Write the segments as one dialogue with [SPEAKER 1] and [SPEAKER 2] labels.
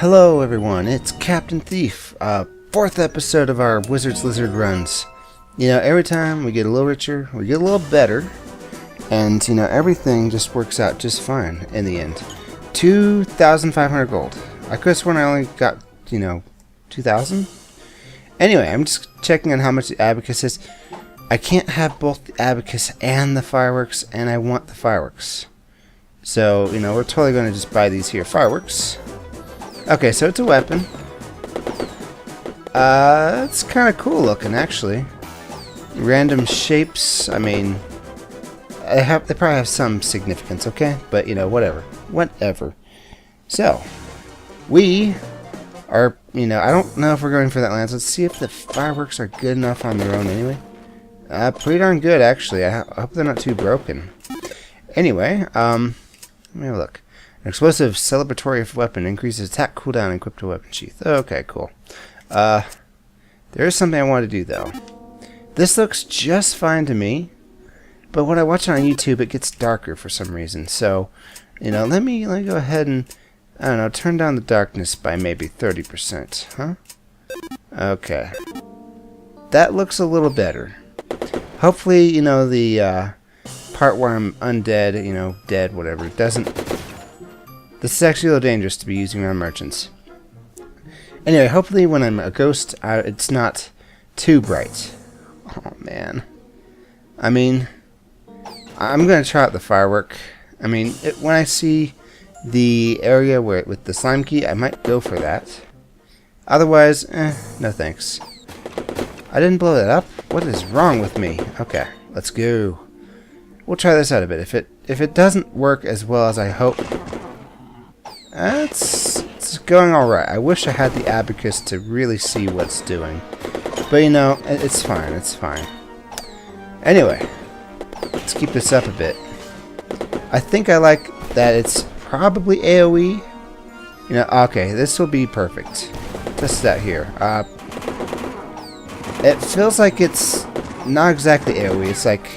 [SPEAKER 1] Hello everyone, it's Captain Thief, fourth episode of our Wizard's Lizard runs. You know, every time we get a little richer, we get a little better, and you know, everything just works out just fine in the end. 2,500 gold. I could have sworn I only got, 2,000? Anyway, I'm just checking on how much the abacus is. I can't have both the abacus and the fireworks, and I want the fireworks. So, we're totally going to just buy these here fireworks. Okay, so it's a weapon. It's kind of cool looking, actually. Random shapes, I mean, they probably have some significance, okay? But, whatever. Whatever. So, we are, I don't know if we're going for that lance. Let's see if the fireworks are good enough on their own anyway. Pretty darn good, actually. I hope they're not too broken. Anyway, let me have a look. An explosive celebratory weapon increases attack cooldown and equipped to weapon sheath. Okay, cool. There is something I want to do, though. This looks just fine to me, but when I watch it on YouTube, it gets darker for some reason. So, let me go ahead and, I don't know, turn down the darkness by maybe 30%, huh? Okay. That looks a little better. Hopefully, the part where I'm undead, dead, whatever, doesn't... This is actually a little dangerous to be using around merchants. Anyway, hopefully when I'm a ghost, it's not too bright. Oh, man. I mean, I'm going to try out the firework. I mean, when I see the area with the slime key, I might go for that. Otherwise, no thanks. I didn't blow that up? What is wrong with me? Okay, let's go. We'll try this out a bit. If it doesn't work as well as I hope... It's going alright. I wish I had the abacus to really see what it's doing. But it's fine, it's fine. Anyway, let's keep this up a bit. I think I like that it's probably AoE. Okay, this will be perfect. Test that here. It feels like it's not exactly AoE. It's like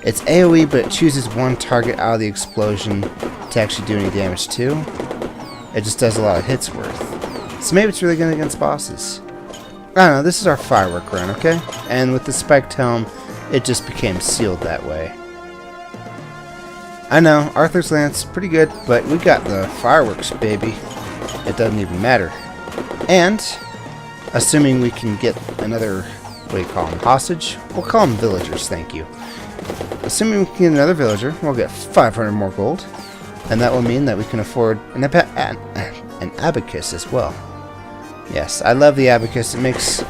[SPEAKER 1] it's AoE, but it chooses one target out of the explosion to actually do any damage to. It just does a lot of hits worth. So maybe it's really good against bosses. I don't know, this is our firework run, okay? And with the spiked helm, it just became sealed that way. I know, Arthur's Lance, pretty good, but we got the fireworks, baby. It doesn't even matter. And, assuming we can get another, what do you call them, hostage? We'll call them villagers, thank you. Assuming we can get another villager, we'll get 500 more gold. And that will mean that we can afford an abacus as well. Yes, I love the abacus. It makes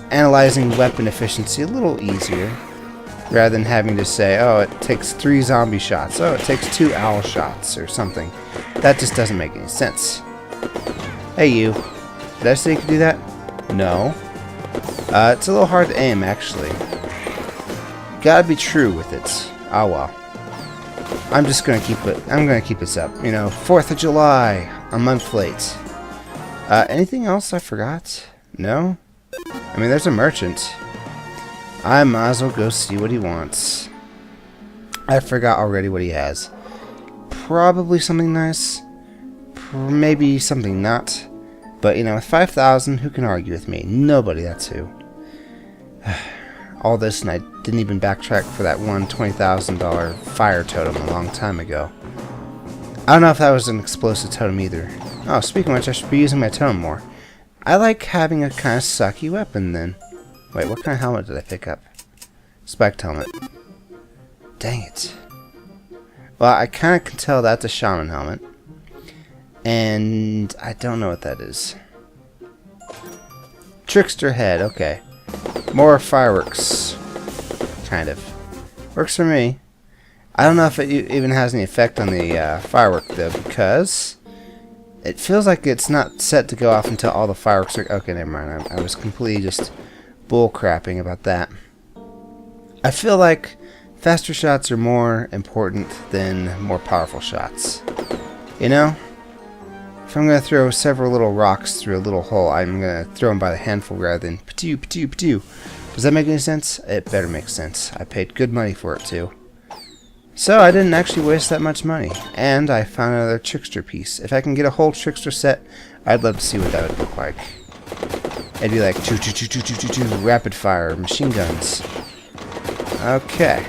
[SPEAKER 1] analyzing weapon efficiency a little easier, rather than having to say, oh, it takes 3 zombie shots. Oh, it takes 2 owl shots or something. That just doesn't make any sense. Hey, you. Did I say you could do that? No. It's a little hard to aim, actually. Gotta be true with it. Oh well. I'm just gonna keep it. I'm gonna keep this up. 4th of July, a month late. Anything else I forgot? No? I mean, there's a merchant. I might as well go see what he wants. I forgot already what he has. Probably something nice. Maybe something not. But, with 5,000, who can argue with me? Nobody, that's who. All this, and I didn't even backtrack for that one $20,000 fire totem a long time ago. I don't know if that was an explosive totem either. Oh, speaking of which, I should be using my totem more. I like having a kind of sucky weapon then. Wait, what kind of helmet did I pick up? Spiked helmet. Dang it. Well, I kind of can tell that's a shaman helmet. And I don't know what that is. Trickster head, okay. More fireworks. Kind of. Works for me. I don't know if it even has any effect on the firework, though, because it feels like it's not set to go off until all the fireworks are... Okay, never mind. I was completely just bull-crapping about that. I feel like faster shots are more important than more powerful shots. If I'm going to throw several little rocks through a little hole, I'm going to throw them by the handful rather than patoo, patoo, patoo. Does that make any sense? It better make sense. I paid good money for it, too. So I didn't actually waste that much money. And I found another trickster piece. If I can get a whole trickster set, I'd love to see what that would look like. It'd be like choo choo choo choo choo choo choo, rapid fire, machine guns. Okay.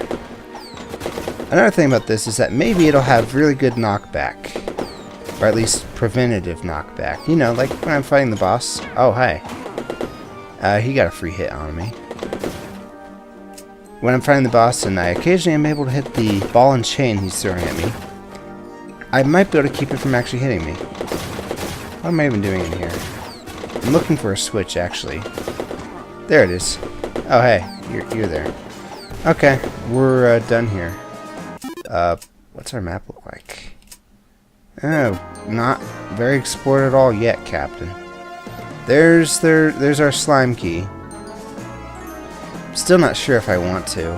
[SPEAKER 1] Another thing about this is that maybe it'll have really good knockback. Or at least preventative knockback. You know, like when I'm fighting the boss. Oh, hey. He got a free hit on me. When I'm fighting the boss and I occasionally am able to hit the ball and chain he's throwing at me, I might be able to keep it from actually hitting me. What am I even doing in here? I'm looking for a switch, actually. There it is. Oh, hey. You're there. Okay. We're done here. What's our map look like? Oh, not very explored at all yet, Captain. There's our slime key. Still not sure if I want to.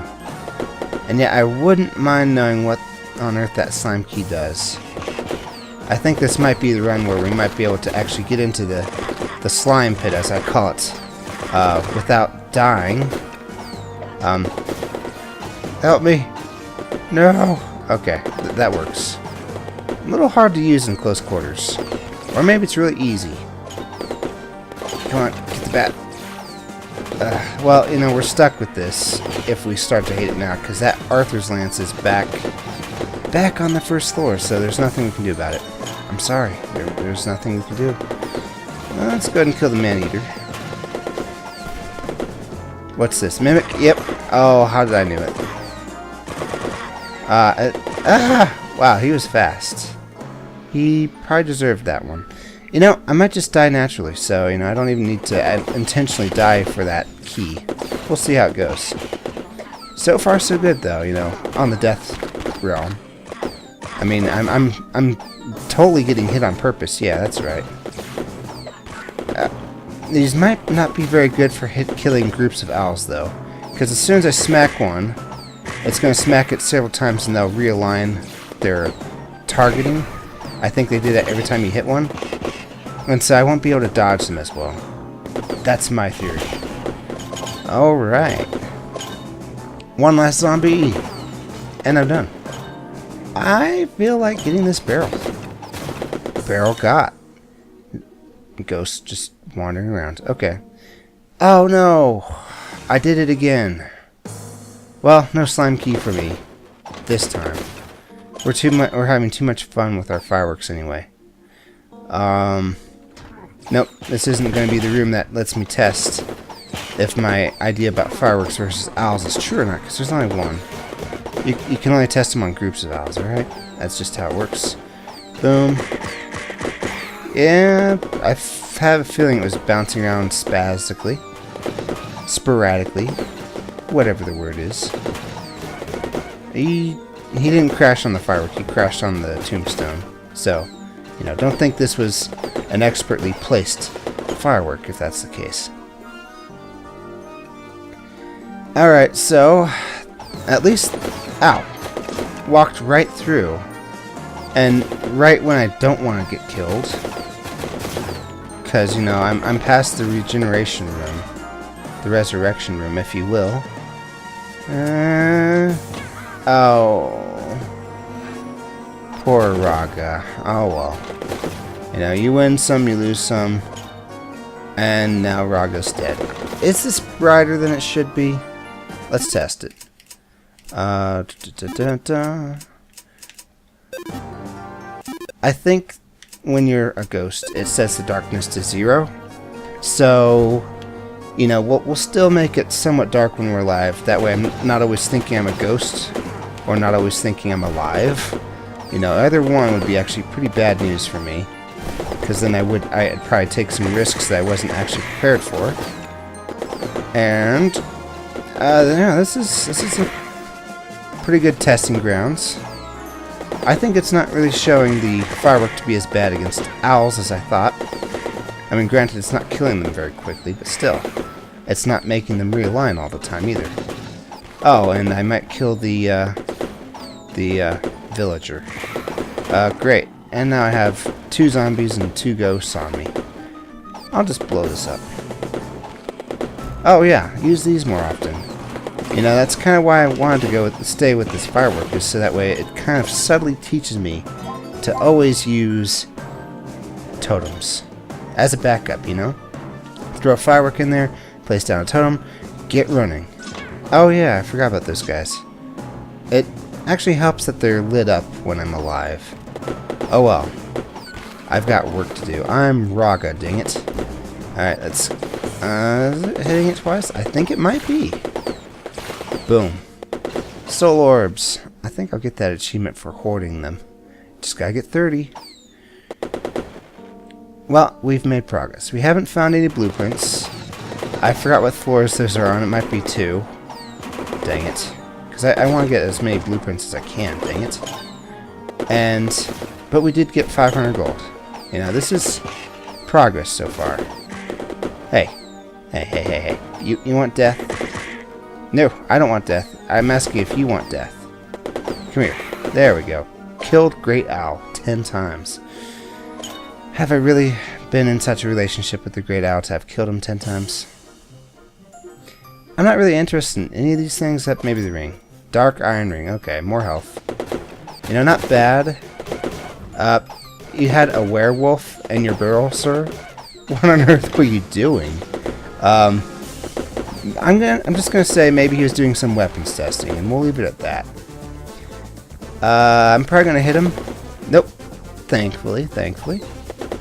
[SPEAKER 1] And yet I wouldn't mind knowing what on earth that slime key does. I think this might be the run where we might be able to actually get into the slime pit, as I call it, without dying. Help me. No. Okay, that works. A little hard to use in close quarters. Or maybe it's really easy. Come on, get the bat. Well, you know, we're stuck with this if we start to hate it now, because that Arthur's Lance is back on the first floor, so there's nothing we can do about it. I'm sorry. There's nothing we can do. Let's go ahead and kill the man-eater. What's this? Mimic? Yep. Oh, how did I know it? Wow, he was fast. He probably deserved that one. You know, I might just die naturally, so, you know, I don't even need to intentionally die for that key. We'll see how it goes. So far, so good, though, you know, on the death realm. I mean, I'm totally getting hit on purpose. Yeah, that's right. These might not be very good for killing groups of owls, though, because as soon as I smack one, it's going to smack it several times and they'll realign their targeting. I think they do that every time you hit one. And so I won't be able to dodge them as well. That's my theory. Alright. One last zombie. And I'm done. I feel like getting this barrel. Barrel got. Ghost just wandering around. Okay. Oh no! I did it again. Well, no slime key for me. This time. We're having too much fun with our fireworks anyway. Nope, this isn't going to be the room that lets me test if my idea about fireworks versus owls is true or not, because there's only one. You can only test them on groups of owls, alright? That's just how it works. Boom. Yeah, I have a feeling it was bouncing around spastically. Sporadically. Whatever the word is. He didn't crash on the firework, he crashed on the tombstone. So, you know, don't think this was an expertly placed firework, if that's the case. Alright, so, at least, ow, walked right through, and right when I don't want to get killed, because, you know, I'm past the regeneration room, the resurrection room, if you will. Oh, poor Raga. Oh well. You know, you win some, you lose some. And now Raga's dead. Is this brighter than it should be? Let's test it. I think when you're a ghost, it sets the darkness to 0. So, you know, we'll still make it somewhat dark when we're alive. That way I'm not always thinking I'm a ghost. Or not always thinking I'm alive. You know, either one would be actually pretty bad news for me. Because then I'd probably take some risks that I wasn't actually prepared for. And yeah, this is a pretty good testing grounds. I think it's not really showing the firework to be as bad against owls as I thought. I mean, granted, it's not killing them very quickly, but still, it's not making them realign all the time either. Oh, and I might kill the villager. Great. And now I have 2 zombies and 2 ghosts on me. I'll just blow this up. Oh yeah, use these more often. You know, that's kind of why I wanted to stay with this firework, is so that way it kind of subtly teaches me to always use totems as a backup, you know? Throw a firework in there, place down a totem, get running. Oh yeah, I forgot about those guys. It actually helps that they're lit up when I'm alive. Oh well. I've got work to do. I'm Raga, dang it. Alright, let's... is it hitting it twice? I think it might be. Boom. Soul orbs. I think I'll get that achievement for hoarding them. Just gotta get 30. Well, we've made progress. We haven't found any blueprints. I forgot what floors those are on. It might be 2. Dang it. Because I want to get as many blueprints as I can. Dang it. But we did get 500 gold. You know, this is progress so far. Hey. Hey. You want death? No, I don't want death. I'm asking if you want death. Come here. There we go. Killed Great Owl 10 times. Have I really been in such a relationship with the Great Owl to have killed him 10 times? I'm not really interested in any of these things except maybe the ring. Dark Iron Ring. Okay, more health. You know, not bad. You had a werewolf in your barrel, sir? What on earth were you doing? I'm just gonna say maybe he was doing some weapons testing, and we'll leave it at that. I'm probably gonna hit him. Nope. Thankfully.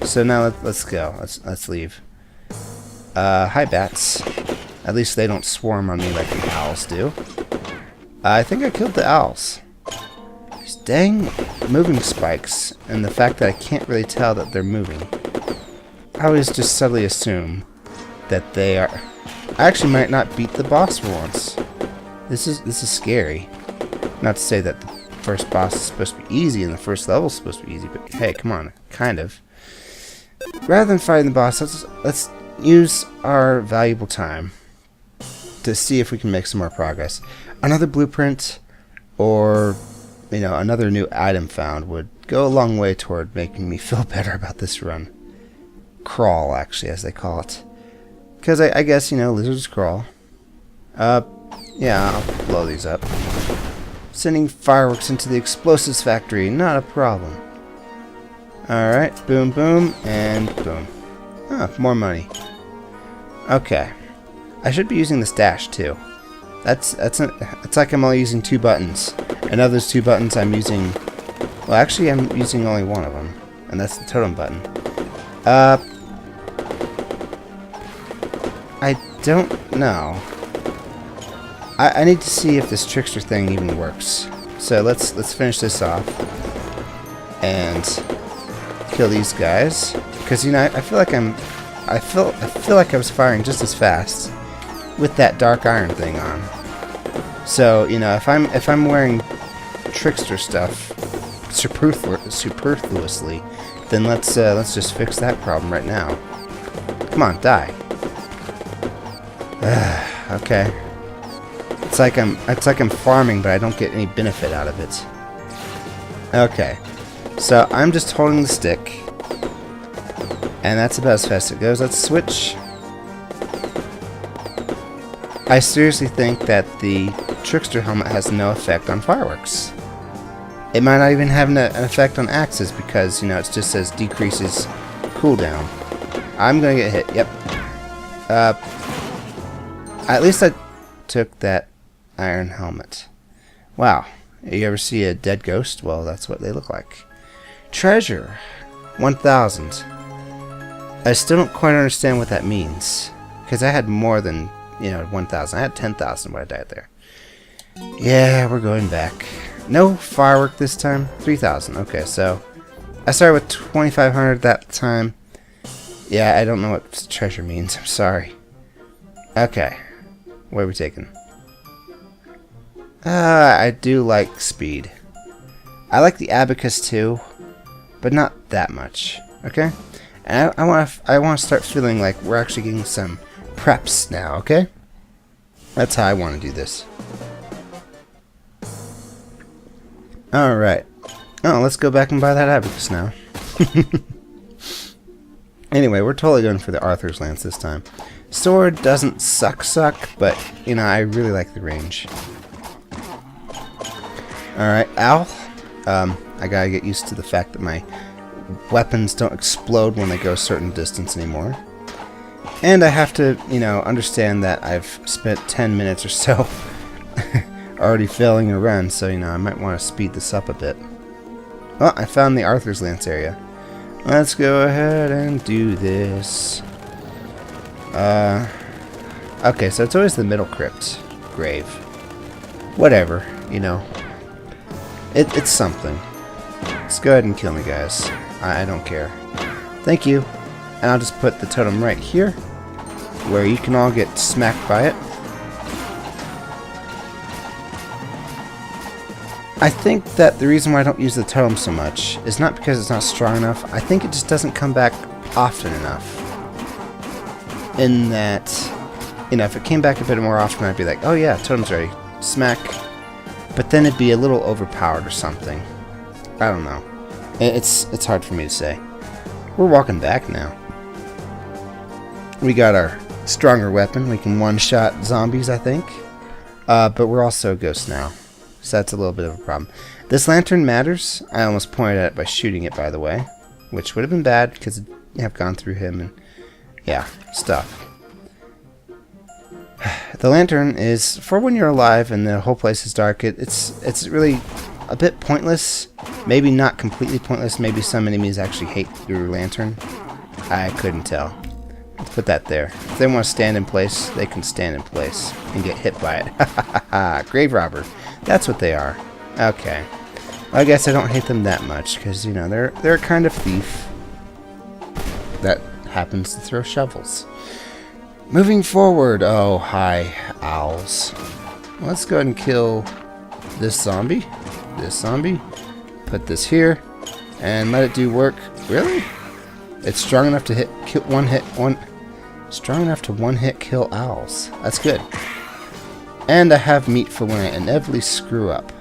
[SPEAKER 1] So now let's go. Let's leave. Hi bats. At least they don't swarm on me like the owls do. I think I killed the owls. These dang moving spikes, and the fact that I can't really tell that they're moving. I always just subtly assume that they are. I actually might not beat the boss for once. This is scary. Not to say that the first boss is supposed to be easy and the first level is supposed to be easy, but hey, come on, kind of. Rather than fighting the boss, let's use our valuable time to see if we can make some more progress. Another blueprint or, you know, another new item found would go a long way toward making me feel better about this run. Crawl, actually, as they call it. Because I guess, you know, lizards crawl. Yeah, I'll blow these up. Sending fireworks into the explosives factory, not a problem. Alright, boom, boom, and boom. Oh, more money. Okay. I should be using this dash, too. It's like I'm only using 2 buttons. And of those 2 buttons, I'm using... Well, actually, I'm using only one of them. And that's the totem button. I don't know. I need to see if this trickster thing even works. So let's finish this off. And kill these guys. Because, you know, I feel like I feel like I was firing just as fast with that dark iron thing on. So, you know, if I'm wearing trickster stuff superfluously, then let's just fix that problem right now. Come on, die. Okay. It's like I'm farming, but I don't get any benefit out of it. Okay. So I'm just holding the stick. And that's about as fast as it goes. Let's switch. I seriously think that the trickster helmet has no effect on fireworks. It might not even have an effect on axes because, you know, it just says decreases cooldown. I'm gonna get hit. Yep. At least I took that iron helmet. Wow. You ever see a dead ghost? Well, that's what they look like. Treasure. 1,000. I still don't quite understand what that means. Because I had more than, you know, 1,000. I had 10,000 when I died there. Yeah, we're going back. No firework this time. 3,000. Okay, so I started with 2,500 that time. Yeah, I don't know what treasure means. I'm sorry. Okay. Where are we taking? I do like speed. I like the abacus too, but not that much. Okay? And I want to start feeling like we're actually getting some preps now, okay? That's how I want to do this. Alright. Oh, let's go back and buy that abacus now. Anyway, we're totally going for the Arthur's Lance this time. Sword doesn't suck, but, you know, I really like the range. Alright, owl. I gotta get used to the fact that my weapons don't explode when they go a certain distance anymore. And I have to, you know, understand that I've spent 10 minutes or so already failing a run, so, you know, I might want to speed this up a bit. Well, I found the Arthur's Lance area. Let's go ahead and do this. Okay, so it's always the middle crypt grave. Whatever, you know. It's something. Let's go ahead and kill me, guys. I don't care. Thank you. And I'll just put the totem right here, where you can all get smacked by it. I think that the reason why I don't use the totem so much is not because it's not strong enough. I think it just doesn't come back often enough. In that, you know, if it came back a bit more often, I'd be like, oh yeah, totem's ready. Smack. But then it'd be a little overpowered or something. I don't know. It's hard for me to say. We're walking back now. We got our stronger weapon. We can one-shot zombies, I think. But we're also ghosts now. So that's a little bit of a problem. This lantern matters. I almost pointed at it by shooting it, by the way. Which would have been bad because I'd have gone through him and, yeah, stuff. The lantern is for when you're alive and the whole place is dark. It's really a bit pointless. Maybe not completely pointless. Maybe some enemies actually hate your lantern. I couldn't tell. Let's put that there. If they want to stand in place, they can stand in place and get hit by it. Grave robber. That's what they are. Okay. I guess I don't hate them that much because, you know, they're a kind of thief that happens to throw shovels. Moving forward. Oh, hi, owls. Let's go ahead and kill this zombie. Put this here and let it do work. Really? It's strong enough to strong enough to one-hit kill owls. That's good. And I have meat for when I inevitably screw up.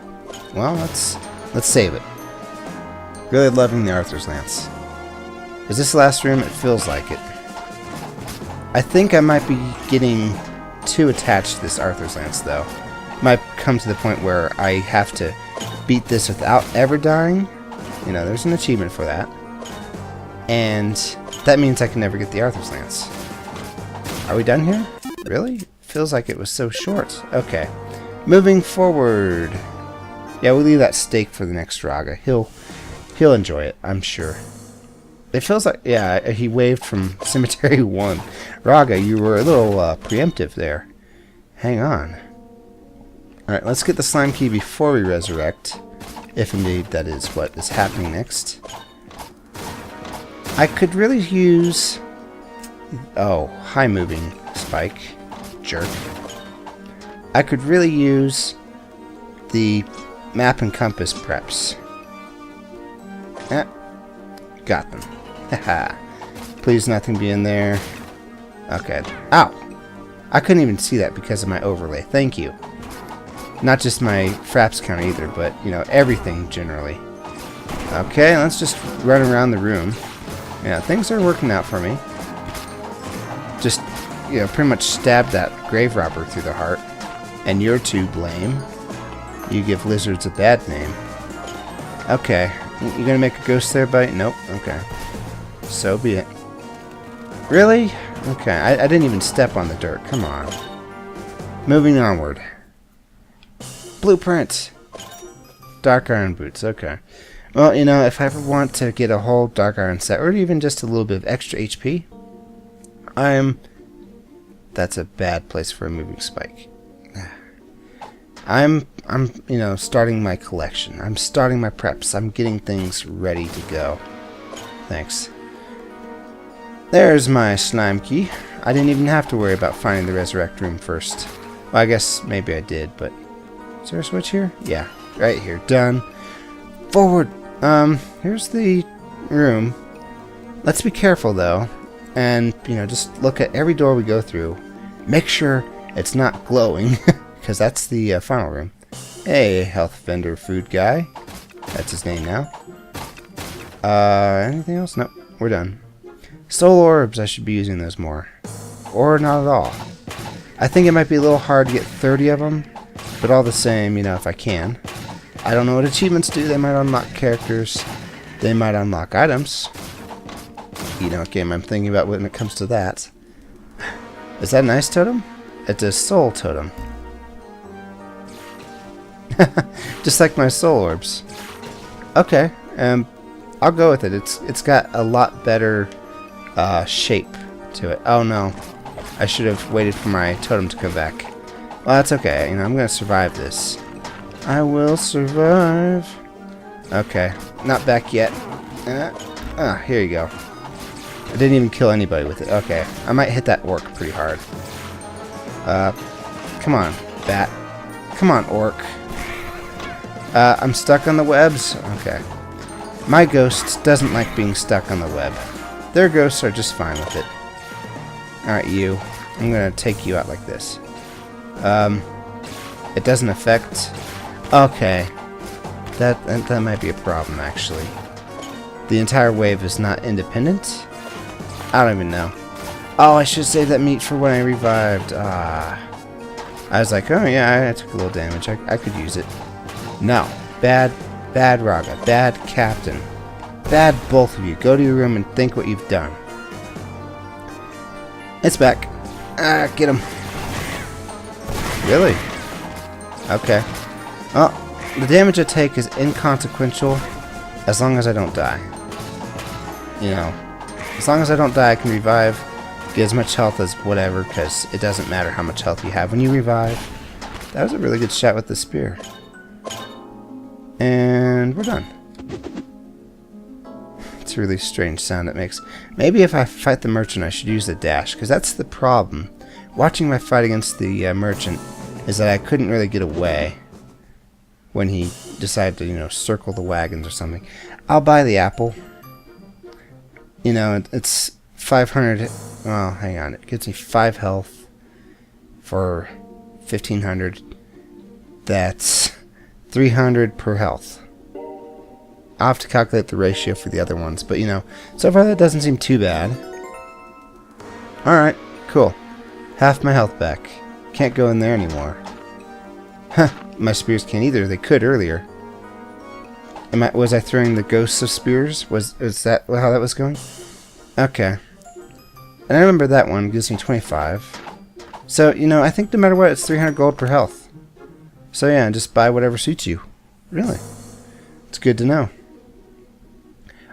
[SPEAKER 1] Well, let's save it. Really loving the Arthur's Lance. Is this the last room? It feels like it. I think I might be getting too attached to this Arthur's Lance, though. Might come to the point where I have to beat this without ever dying. You know, there's an achievement for that. And that means I can never get the Arthur's Lance. Are we done here? Really? Feels like it was so short. Okay. Moving forward. Yeah, we'll leave that steak for the next Raga. He'll enjoy it, I'm sure. It feels like, yeah, he waved from Cemetery 1. Raga, you were a little preemptive there. Hang on. Alright, let's get the slime key before we resurrect. If indeed that is what is happening next. I could really use... Oh, high moving spike. Jerk. I could really use the map and compass preps. Got them. Haha. Please nothing be in there. Okay. Ow! I couldn't even see that because of my overlay. Thank you. Not just my fraps count either, but, you know, everything generally. Okay, let's just run around the room. Yeah, things are working out for me. Just, you know, pretty much stab that grave robber through the heart. And you're to blame. You give lizards a bad name. Okay. You gonna make a ghost there, buddy? Nope. Okay. So be it. Really? Okay. I didn't even step on the dirt. Come on. Moving onward. Blueprint. Dark iron boots. Okay. Well, you know, if I ever want to get a whole dark iron set, or even just a little bit of extra HP, that's a bad place for a moving spike. I'm, you know, starting my collection. I'm starting my preps. I'm getting things ready to go. Thanks. There's my slime key. I didn't even have to worry about finding the resurrect room first. Well, I guess maybe I did, but... Is there a switch here? Yeah, right here. Done. Forward. Here's the room. Let's be careful, though. And, you know, just look at every door we go through. Make sure it's not glowing. Because that's the final room. Hey, health vendor food guy. That's his name now. Anything else? Nope. We're done. Soul orbs, I should be using those more. Or not at all. I think it might be a little hard to get 30 of them, but all the same, you know, if I can. I don't know what achievements do. They might unlock characters. They might unlock items. You know what game I'm thinking about when it comes to that. Is that an ice totem? It's a soul totem. Just like my soul orbs. Okay, I'll go with it. It's got a lot better shape to it. Oh no, I should have waited for my totem to come back. Well, that's okay. You know, I'm gonna survive this. I will survive. Okay, not back yet. Here you go. I didn't even kill anybody with it. Okay, I might hit that orc pretty hard. Come on, bat. Come on, orc. I'm stuck on the webs? Okay. My ghost doesn't like being stuck on the web. Their ghosts are just fine with it. Alright, you. I'm gonna take you out like this. It doesn't affect... Okay. That might be a problem, actually. The entire wave is not independent? I don't even know. Oh, I should save that meat for when I revived. I was like, oh yeah, I took a little damage. I could use it. No. Bad Raga. Bad Captain. Bad both of you. Go to your room and think what you've done. It's back. Get him. Really? Okay. Well, the damage I take is inconsequential as long as I don't die. You know, as long as I don't die, I can revive, get as much health as whatever, because it doesn't matter how much health you have when you revive. That was a really good shot with the spear. And we're done. It's a really strange sound it makes. Maybe if I fight the merchant, I should use the dash, because that's the problem. Watching my fight against the merchant is that I couldn't really get away when he decided to, you know, circle the wagons or something. I'll buy the apple. You know, it's 500. Well, hang on. It gives me 5 health for 1500. That's 300 per health. I'll have to calculate the ratio for the other ones, but you know, so far that doesn't seem too bad. Alright, cool. Half my health back. Can't go in there anymore. Huh, my spears can't either. They could earlier. Was I throwing the ghosts of spears? Was that how that was going? Okay. And I remember that one gives me 25. So, you know, I think no matter what, it's 300 gold per health. So yeah, just buy whatever suits you. Really. It's good to know.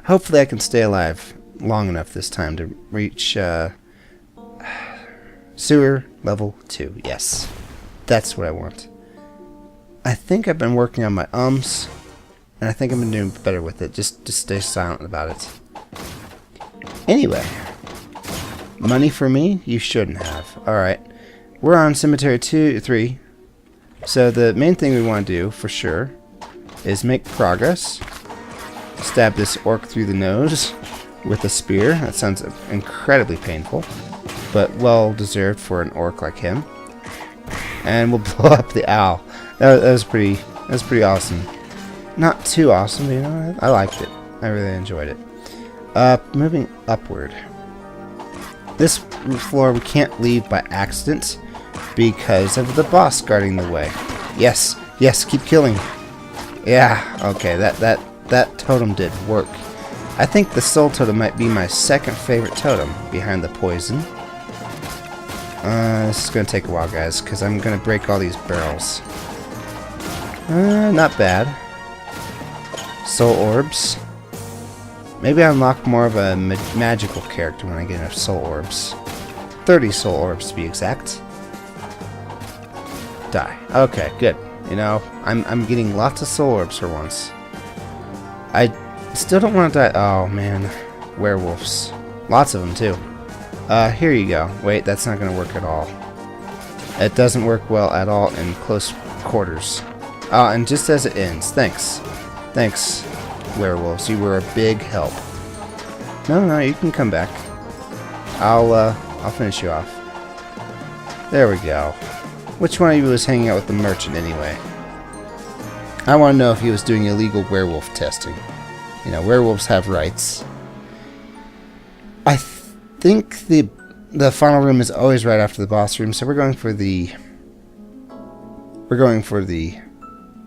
[SPEAKER 1] Hopefully I can stay alive long enough this time to reach sewer level 2. Yes. That's what I want. I think I've been working on my ums, and I think I've been doing better with it. Just stay silent about it. Anyway. Money for me? You shouldn't have. Alright. We're on Cemetery 3. So the main thing we want to do, for sure, is make progress. Stab this orc through the nose with a spear. That sounds incredibly painful, but well deserved for an orc like him. And we'll blow up the owl. That was pretty awesome. Not too awesome, but, you know, I liked it. I really enjoyed it. Moving upward. This floor we can't leave by accident because of the boss guarding the way. Yes, keep killing. Yeah, okay, that totem did work. I think the soul totem might be my second favorite totem behind the poison. This is going to take a while, guys, because I'm going to break all these barrels. Not bad. Soul orbs. Maybe I unlock more of a magical character when I get enough soul orbs. 30 soul orbs to be exact. Die. Okay, good. You know, I'm getting lots of soul orbs for once. I still don't want to die. Oh man, werewolves. Lots of them too. Here you go. Wait, that's not going to work at all. It doesn't work well at all in close quarters. Oh, and just as it ends. Thanks. Thanks, werewolves. You were a big help. No, you can come back. I'll finish you off. There we go. Which one of you was hanging out with the merchant anyway? I want to know if he was doing illegal werewolf testing. You know, werewolves have rights. I think the final room is always right after the boss room, so we're going for the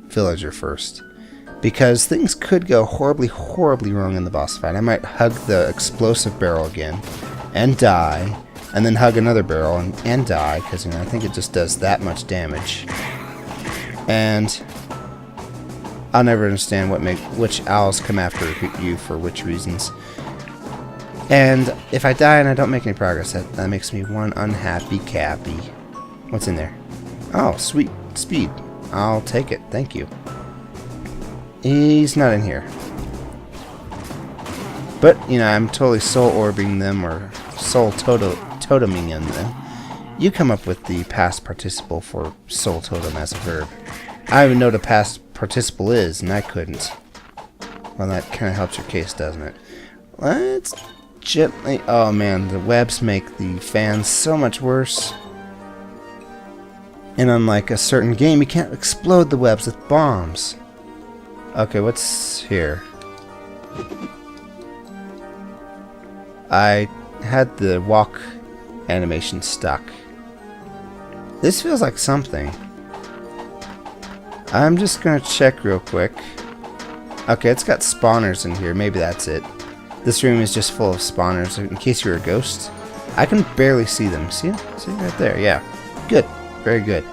[SPEAKER 1] villager first, because things could go horribly, horribly wrong in the boss fight. I might hug the explosive barrel again and die, and then hug another barrel and die, because I think it just does that much damage. And I'll never understand which owls come after you for which reasons. And if I die and I don't make any progress, that makes me one unhappy cappy. What's in there? Oh, sweet speed. I'll take it. Thank you. He's not in here. But, I'm totally soul orbing them or soul toteming in them. You come up with the past participle for soul totem as a verb. I don't even know what a past participle is, and I couldn't. Well, that kind of helps your case, doesn't it? Let's gently... Oh, man, the webs make the fans so much worse. And unlike a certain game, you can't explode the webs with bombs. Okay, what's here? I had the walk animation stuck. This feels like something. I'm just gonna check real quick. Okay, it's got spawners in here. Maybe that's it. This room is just full of spawners in case you're a ghost. I can barely see them. See? See right there? Yeah. Good. Very good.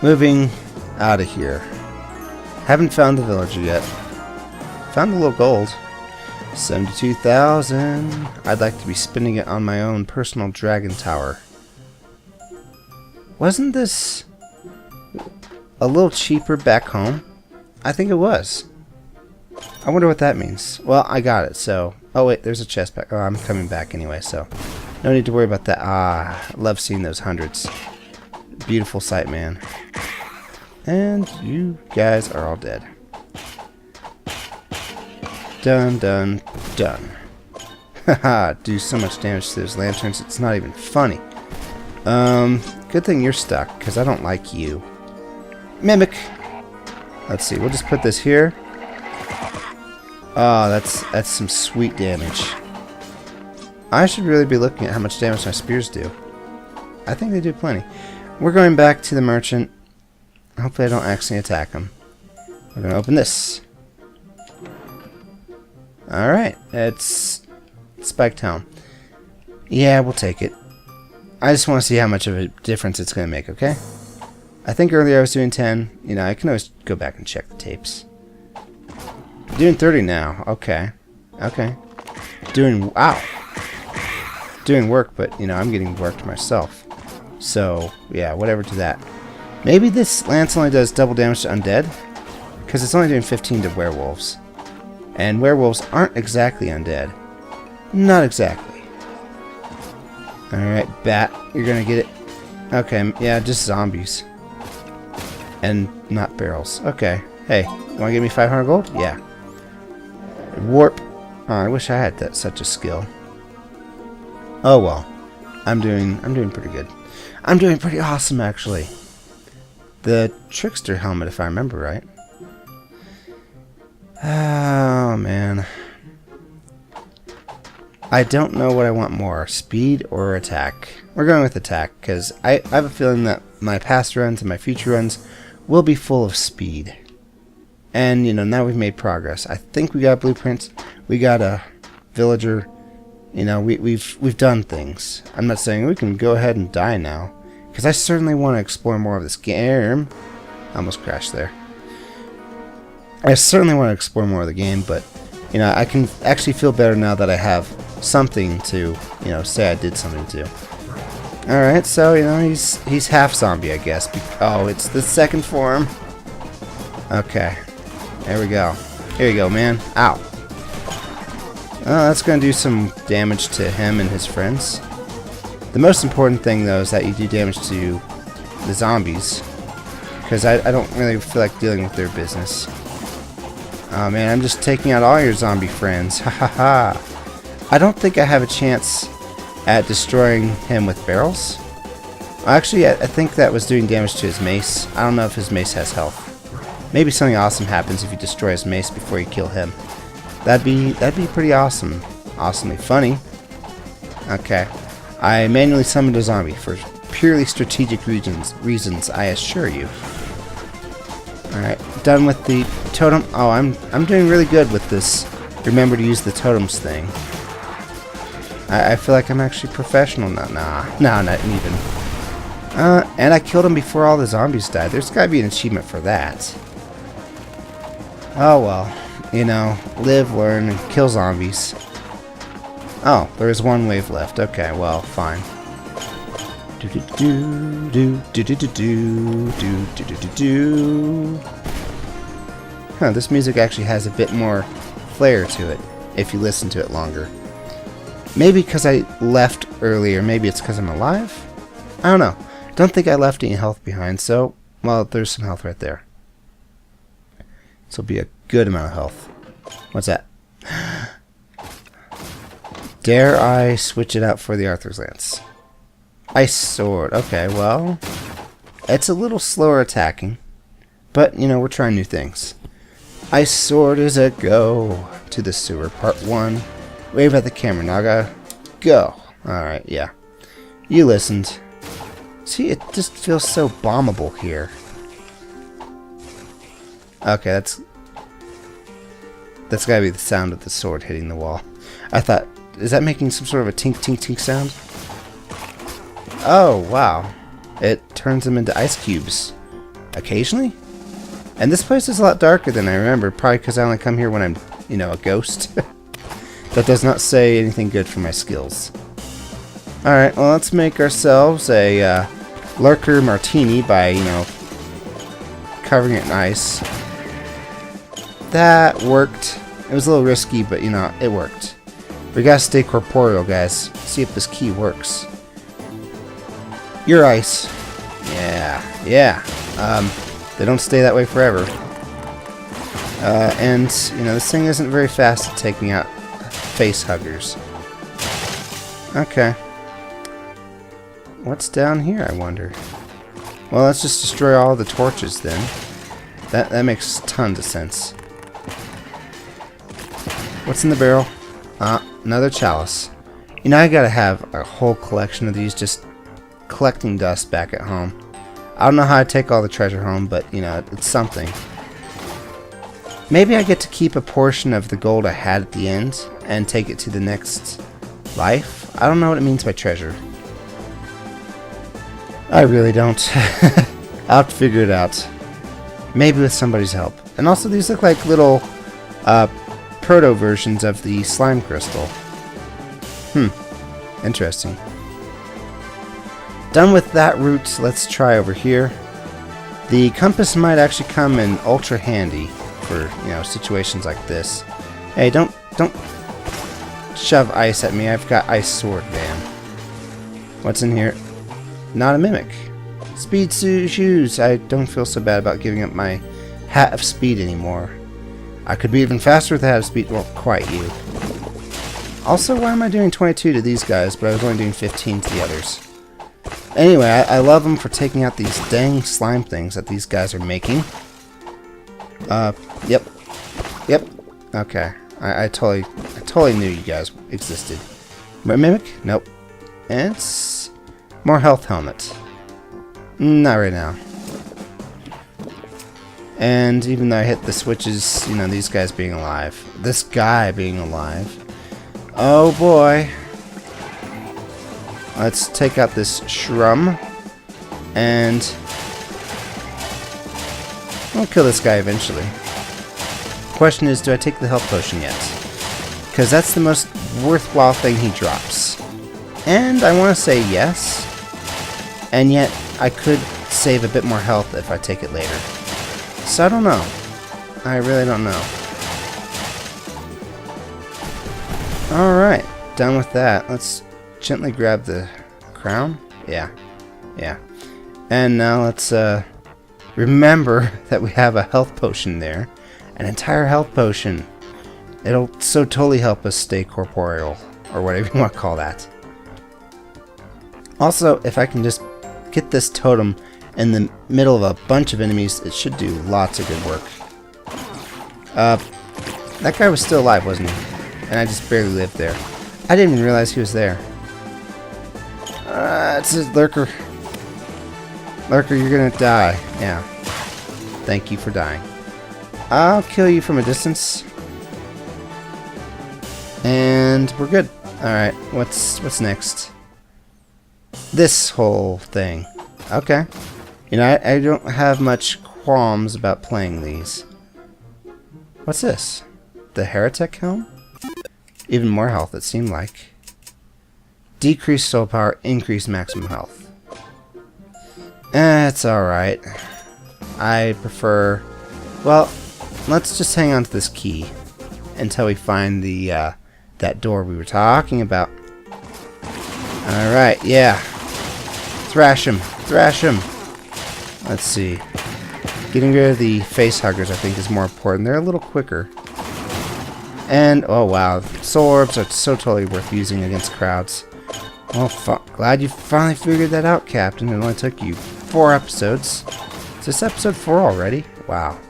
[SPEAKER 1] Moving out of here. Haven't found the villager yet. Found a little gold. 72,000. I'd like to be spending it on my own personal dragon tower. Wasn't this a little cheaper back home? I think it was. I wonder what that means. Well, I got it, so... Oh, wait, there's a chest back. Oh, I'm coming back anyway, so... No need to worry about that. Ah, I love seeing those hundreds. Beautiful sight, man. And you guys are all dead. Done, done, done. Haha, do so much damage to those lanterns, it's not even funny. Good thing you're stuck, because I don't like you. Mimic! Let's see, we'll just put this here. Oh, that's some sweet damage. I should really be looking at how much damage my spears do. I think they do plenty. We're going back to the merchant. Hopefully I don't accidentally attack him. We're going to open this. Alright, it's Spike Town. Yeah, we'll take it. I just want to see how much of a difference it's going to make, okay? I think earlier I was doing 10. I can always go back and check the tapes. Doing 30 now. Okay. Okay. Wow. Doing work, but, I'm getting worked myself. So, yeah, whatever to that. Maybe this lance only does double damage to undead? Because it's only doing 15 to werewolves. And werewolves aren't exactly undead. Not exactly. Alright, bat. You're gonna get it. Okay, yeah, just zombies. And not barrels. Okay. Hey, you wanna give me 500 gold? Yeah. Warp. Oh, I wish I had such a skill. Oh well. I'm doing pretty good. I'm doing pretty awesome, actually. The trickster helmet, if I remember right. Oh, man. I don't know what I want more, speed or attack. We're going with attack, because I have a feeling that my past runs and my future runs will be full of speed. And, now we've made progress. I think we got blueprints. We got a villager. We've done things. I'm not saying we can go ahead and die now, because I certainly want to explore more of this game. I almost crashed there. I certainly want to explore more of the game, but I can actually feel better now that I have something to say I did something to. All right, so he's half zombie, I guess. Oh, it's the second form. Okay, there we go. Here you go, man. Ow. That's going to do some damage to him and his friends. The most important thing, though, is that you do damage to the zombies. Because I don't really feel like dealing with their business. Oh, man, I'm just taking out all your zombie friends. Ha ha ha. I don't think I have a chance at destroying him with barrels. Actually, I think that was doing damage to his mace. I don't know if his mace has health. Maybe something awesome happens if you destroy his mace before you kill him. That'd be pretty awesome. Awesomely funny. Okay. I manually summoned a zombie for purely strategic reasons, I assure you. Alright, done with the totem. Oh, I'm doing really good with this. Remember to use the totems thing. I feel like I'm actually professional now. Nah, not even. And I killed him before all the zombies died. There's gotta be an achievement for that. Oh well. You know, live, learn, and kill zombies. Oh, there is one wave left. Okay, well, fine. Huh, this music actually has a bit more flair to it, if you listen to it longer. Maybe because I left earlier, maybe it's because I'm alive? I don't know. Don't think I left any health behind, so, well, there's some health right there. This will be a good amount of health. What's that? Dare I switch it out for the Arthur's Lance? Ice Sword. Okay, well, it's a little slower attacking, but, you know, we're trying new things. Ice Sword is a go to the sewer. Part 1. Wave at the camera. Now I gotta go. Alright, yeah. You listened. See, it just feels so bombable here. Okay, that's gotta be the sound of the sword hitting the wall. I thought, is that making some sort of a tink tink tink sound? Oh, wow. It turns them into ice cubes. Occasionally? And this place is a lot darker than I remember, probably because I only come here when I'm, you know, a ghost. That does not say anything good for my skills. Alright, well, let's make ourselves a lurker martini by, you know, covering it in ice. That worked. It was a little risky, but, you know, it worked. We gotta stay corporeal, guys. See if this key works. You're ice. Yeah. They don't stay that way forever. And, you know, this thing isn't very fast at taking out face huggers. Okay. What's down here, I wonder? Well, let's just destroy all the torches then. That makes tons of sense. What's in the barrel? Another chalice. You know, I gotta have a whole collection of these just collecting dust back at home. I don't know how I take all the treasure home, but, you know, it's something. Maybe I get to keep a portion of the gold I had at the end and take it to the next life? I don't know what it means by treasure. I really don't. I'll have to figure it out. Maybe with somebody's help. And also these look like little proto versions of the slime crystal. Interesting. Done with that route, let's try over here. The compass might actually come in ultra handy for, you know, situations like this. Hey, don't shove ice at me. I've got ice sword, man. What's in here? Not a mimic. Speed shoes. I don't feel so bad about giving up my hat of speed anymore. I could be even faster with the hat of speed. Well, quite you. Also, why am I doing 22 to these guys, but I was only doing 15 to the others? Anyway, I love them for taking out these dang slime things that these guys are making. Yep. Okay. I totally knew you guys existed. Mimic? Nope. And it's more health helmet. Not right now. And even though I hit the switches, you know, these guys being alive. This guy being alive. Oh boy. Let's take out this shrum. And I'll kill this guy eventually. Question is, do I take the health potion yet? Because that's the most worthwhile thing he drops. And I want to say yes. And yet, I could save a bit more health if I take it later. So I don't know. I really don't know. Alright, done with that. Let's gently grab the crown. Yeah. And now let's remember that we have a health potion there. An entire health potion. It'll so totally help us stay corporeal, or whatever you want to call that. Also, if I can just get this totem in the middle of a bunch of enemies, it should do lots of good work. That guy was still alive, wasn't he? And I just barely lived there. I didn't even realize he was there. It's a lurker. Lurker, you're gonna die. Yeah. Thank you for dying. I'll kill you from a distance. And we're good. Alright, what's next? This whole thing. Okay. You know, I don't have much qualms about playing these. What's this? The Heretic Helm? Even more health, it seemed like. Decreased soul power, increased maximum health. It's alright. I prefer... Well, let's just hang on to this key until we find the that door we were talking about. Alright, yeah. Thrash him. Thrash him. Let's see. Getting rid of the face huggers, I think, is more important. They're a little quicker. And, oh wow, soul orbs are so totally worth using against crowds. Well, glad you finally figured that out, Captain. It only took you 4 episodes. Is this episode 4 already? Wow.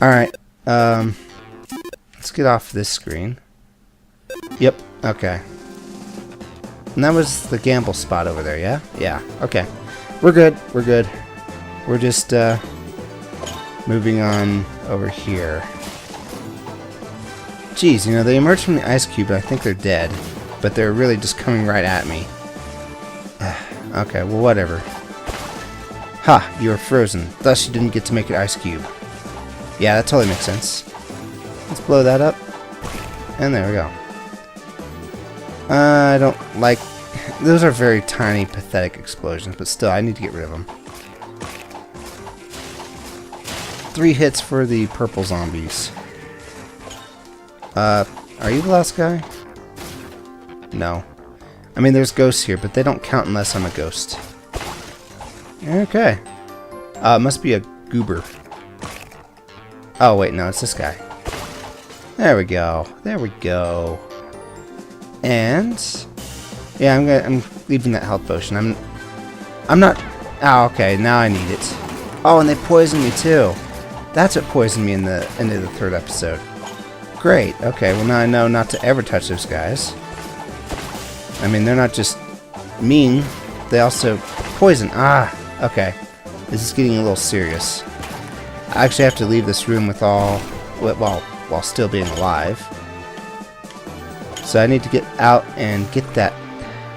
[SPEAKER 1] Alright, let's get off this screen. Yep, okay. And that was the gamble spot over there, yeah? Yeah, okay. We're good, we're good. We're just, moving on over here. Jeez, you know, they emerged from the ice cube, and I think they're dead. But they're really just coming right at me. Okay, well, whatever. Ha! You are frozen. Thus, you didn't get to make an ice cube. Yeah, that totally makes sense. Let's blow that up. And there we go. I don't like... Those are very tiny, pathetic explosions, but still, I need to get rid of them. 3 hits for the purple zombies. Are you the last guy? No. I mean, there's ghosts here, but they don't count unless I'm a ghost. Okay. It must be a goober. Oh, wait, no, it's this guy. There we go. There we go. And... yeah, I'm leaving that health potion. I'm not... oh, okay, now I need it. Oh, and they poisoned me, too. That's what poisoned me in the end of the 3rd episode. Great. Okay, well, now I know not to ever touch those guys. I mean, they're not just mean, they also poison. Ah, okay. This is getting a little serious. I actually have to leave this room with all... while still being alive. So I need to get out and get that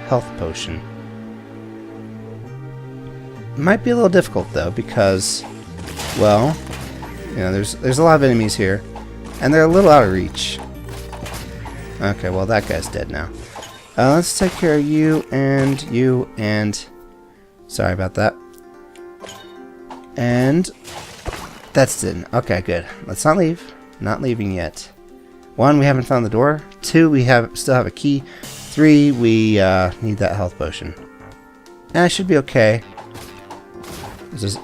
[SPEAKER 1] health potion. It might be a little difficult, though, because... well, you know, there's a lot of enemies here. And they're a little out of reach. Okay, well, that guy's dead now. Let's take care of you, and... sorry about that. And... that's it. Okay, good. Let's not leave. Not leaving yet. 1, we haven't found the door. 2, we still have a key. 3, we need that health potion. And I should be okay.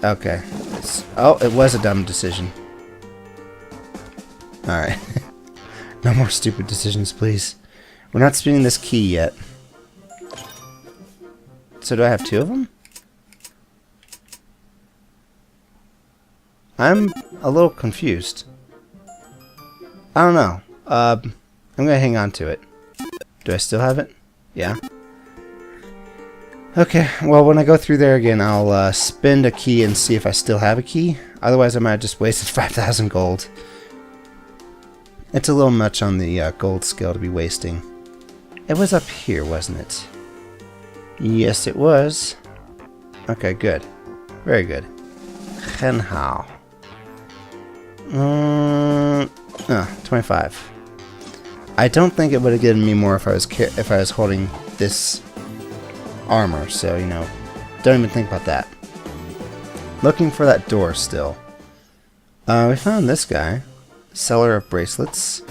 [SPEAKER 1] Okay. Oh, it was a dumb decision. Alright. No more stupid decisions, please. We're not spinning this key yet. So do I have 2 of them? I'm a little confused. I don't know. I'm gonna hang on to it. Do I still have it? Yeah. Okay, well, when I go through there again, I'll spend a key and see if I still have a key. Otherwise, I might have just wasted 5,000 gold. It's a little much on the gold scale to be wasting. It was up here, wasn't it? Yes, it was. Okay, good. Very good. Genhao. 25. I don't think it would have given me more if I was holding this armor, so, you know, don't even think about that. Looking for that door still. We found this guy. Seller of bracelets.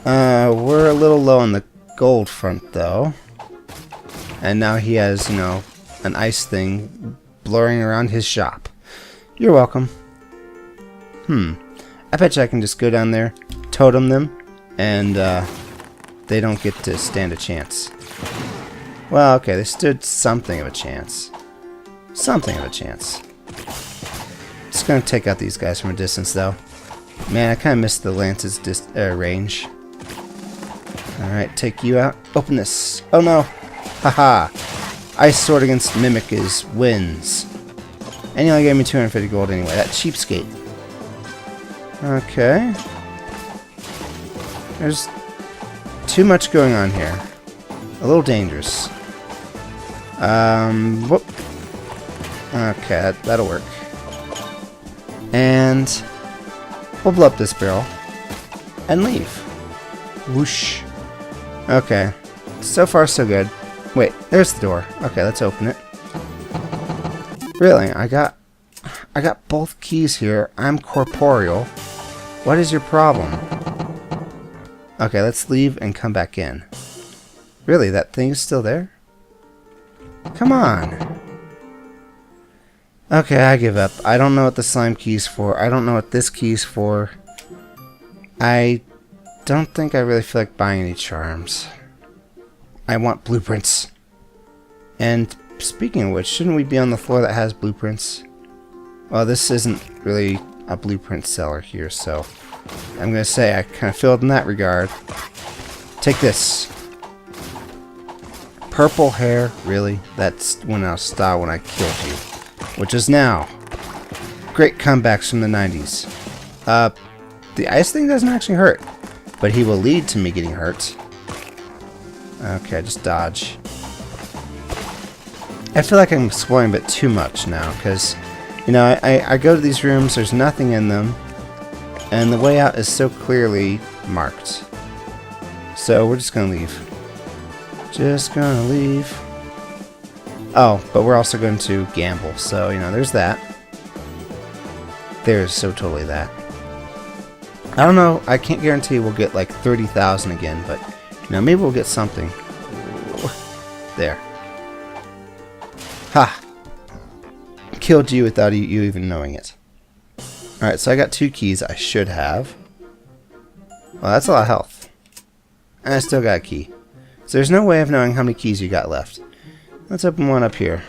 [SPEAKER 1] We're a little low on the gold front, though. And now he has, you know, an ice thing blurring around his shop. You're welcome. I bet you I can just go down there, totem them, and they don't get to stand a chance. Well, okay, they stood something of a chance. Something of a chance. Just gonna take out these guys from a distance, though. Man, I kind of missed the lance's range. Alright, take you out. Open this. Oh no! Haha! Ice Sword against Mimic wins. And he only gave me 250 gold anyway. That cheapskate. Okay. There's too much going on here. A little dangerous. Whoop. Okay, that'll work. And we'll blow up this barrel and leave. Whoosh. Okay. So far, so good. Wait, there's the door. Okay, let's open it. Really? I got both keys here. I'm corporeal. What is your problem? Okay, let's leave and come back in. Really, that thing is still there? Come on. Okay, I give up. I don't know what the slime key's for. I don't know what this key's for. I don't think I really feel like buying any charms. I want blueprints. And speaking of which, shouldn't we be on the floor that has blueprints? Well, this isn't really a blueprint seller here, so I'm going to say I kind of failed in that regard. Take this. Purple hair, really? That's when I'll stop when I killed you. Which is now. Great comebacks from the 90s. The ice thing doesn't actually hurt, but he will lead to me getting hurt. Okay, just dodge. I feel like I'm exploring a bit too much now, because, you know, I go to these rooms, there's nothing in them, and the way out is so clearly marked. So we're just gonna leave. Just gonna leave. Oh, but we're also going to gamble, so, you know, there's that. There's so totally that. I don't know, I can't guarantee we'll get like 30,000 again, but, you know, maybe we'll get something. There. Ha! Killed you without you even knowing it. Alright, so I got 2 keys I should have. Well, that's a lot of health. And I still got a key. So there's no way of knowing how many keys you got left. Let's open one up here.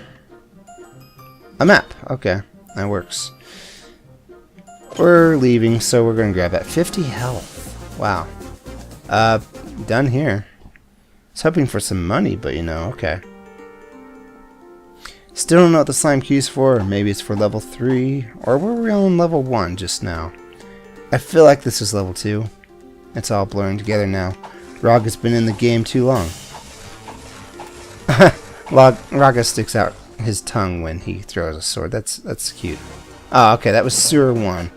[SPEAKER 1] A map. Okay, that works. We're leaving, so we're going to grab that. 50 health. Wow. Done here. I was hoping for some money, but you know, okay. Still don't know what the slime key's for, or maybe it's for level 3, or were we on level 1 just now? I feel like this is level 2. It's all blurring together now. Rog has been in the game too long. Raga sticks out his tongue when he throws a sword. That's cute. Oh, okay, that was Sewer 1.